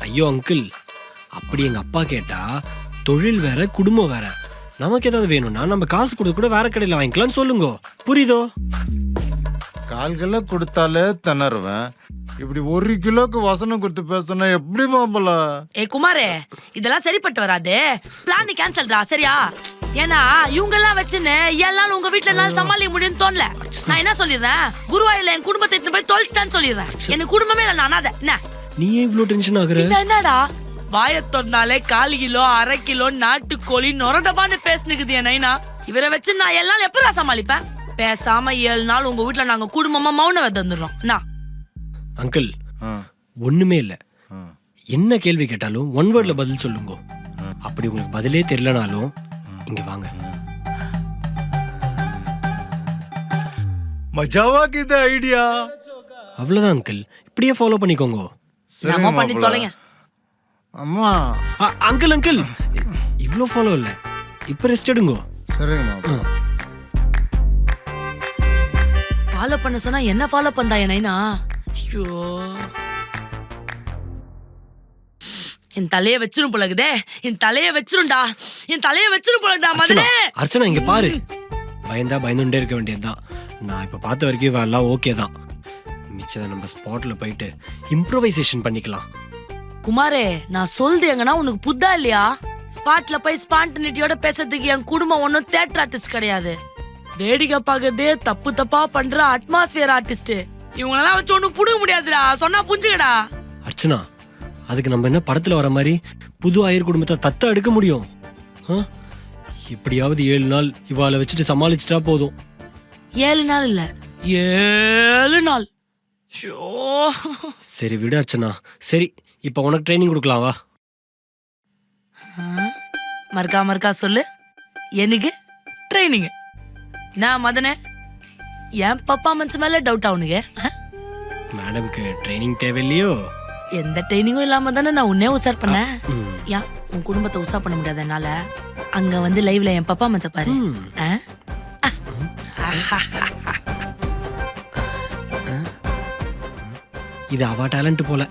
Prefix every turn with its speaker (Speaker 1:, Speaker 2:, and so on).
Speaker 1: ஐயோ அங்கிள், அப்படி எங்க அப்பா கேட்டா தொழில் வேற குடும்பம் வேற. நமக்கு ஏதாவது வேணும்னா நம்ம காசு கொடுத்து கூட வேற கடையில் வாங்கிக்கலாம்னு சொல்லுங்க. புரியுதோ?
Speaker 2: 1/4 கிலோ கொடுத்தாலே திணறுவேன். இப்படி 1 கிலோக்கு வசனம் கொடுத்து பேசணும்னா எப்படி மாப்பிள்ள?
Speaker 3: ஏ குமாரே, இதெல்லாம் சரிப்பட்டு வராது. பிளான் கேன்சல்டா, சரியா? ஏன்னா இவங்க எல்லாம் வச்சுன்னு எல்லாரும் உங்க வீட்டுல எல்லாம் சமாளிக்க முடியும்னு தோணல. நான் என்ன சொல்லிடுறேன், குருவாயூர்ல என் குடும்பத்தை எடுத்து போய் தொலைச்சிட்டான்னு சொல்லிடுறேன். எனக்கு குடும்பமே இல்லை, நான் அனாதை. என்ன
Speaker 1: நீ ஏன் இவ்வளவு டென்ஷன் ஆகுற?
Speaker 3: என்னடா வாய திறந்தாலே 1/4 கிலோ 1/2 கிலோ நாட்டுக்கோழி நொரடபான்னு பேசுனுக்குது என் நைனா. இவரை வச்சு நான் எல்லாம் எப்படா சமாளிப்பேன்? பேசாம 7 நாள் உங்க வீட்டுல நாங்க குடும்பமா மௌன வேத வந்துடுறோம்.
Speaker 1: அங்கிள், ஒண்ணுமே இல்ல. என்ன கேள்வி கேட்டாலும் 1 வேர்ட்ல பதில் சொல்லுங்க. அப்படி உங்களுக்கு பதிலே தெரியலனாலும் இங்க வாங்க.
Speaker 2: மஜாவாக்கு இது ஐடியா.
Speaker 1: அவ்வளவுதான் அங்கிள், இப்படியே ஃபாலோ பண்ணிக்கோங்க.
Speaker 3: நம்ம பண்ணி தொலைங்க.
Speaker 2: அம்மா
Speaker 1: அங்கிள் அங்கிள், இவ்ளோ ஃபாலோ இல்ல, இப்ப ரெஸ்ட் எடுங்க.
Speaker 2: சரிங்க மாப்பிள்ள.
Speaker 3: ஃபாலோ பண்ண சொன்னா என்ன ஃபாலோ பண்ணா என் நைனா? ஐயோ, என் தலைய வச்சிரும் போலகுதே. என் தலைய வச்சிரும்டா, என் தலைய வச்சிரும் போலடா மதனே.
Speaker 1: அர்ச்சனா இங்க பாரு, பயந்தா பயந்துட்டே இருக்க வேண்டியதுதான். நான் இப்ப பார்த்த வரைக்கும் எல்லாம் ஓகே தான். மிச்சத நம்ம ஸ்பாட்ல போயிட்டு இம்ப்ரோவைசேஷன் பண்ணிக்கலாம்.
Speaker 3: குமாரே, நான் சொல்றது எங்கன்னா உனக்கு புத்தா இல்லையா? ஸ்பாட்ல போய் ஸ்பான்டினிட்டியோட பேசுறதுக்கு என் குடும்பம் ஒன்னும் தியேட்டர் ஆர்டிஸ்ட் கிடையாது. வேடிக்கை பார்க்கறதே தப்பு தப்பா பண்ற அட்மாஸ்பியர் ஆர்டிஸ்ட். இவங்களெல்லாம் வச்சு ஒன்னும் புடுங்க முடியாதுடா, சொன்னா புரிஞ்சுக்கடா.
Speaker 1: அர்ச்சனா, அதுக்கு நம்ம என்ன படத்துல வர மாதிரி புது ஆயர் குடும்பத்தை தத்த எடுக்க முடியும்? எப்படியாவது 7 நாள் இவாளை வச்சுட்டு சமாளிச்சுட்டா போதும்.
Speaker 3: 7 நாள் இல்ல, 7 நாள்.
Speaker 1: சரி விடு அர்ச்சனா. சரி, இப்ப உனக்கு ட்ரைனிங் கொடுக்கலாம், வா.
Speaker 3: மறுக்கா சொல்லு, எனக்கு ட்ரைனிங். நான் மதனே, என் பப்பா மனசு மேல டவுட் ஆகுனுங்க.
Speaker 1: மேடம்க்கு ட்ரைனிங் தேவையில்லையோ?
Speaker 3: எந்த ட்ரைனிங்கும் இல்லாம தானே நான் உன்னே உசார் பண்ணேன். ஏன் உன் குடும்பத்தை உசார் பண்ண முடியாது என்னால? அங்க வந்து லைவ்ல என் பப்பா மனச பாரு.
Speaker 1: இது அவ டேலண்ட் போல.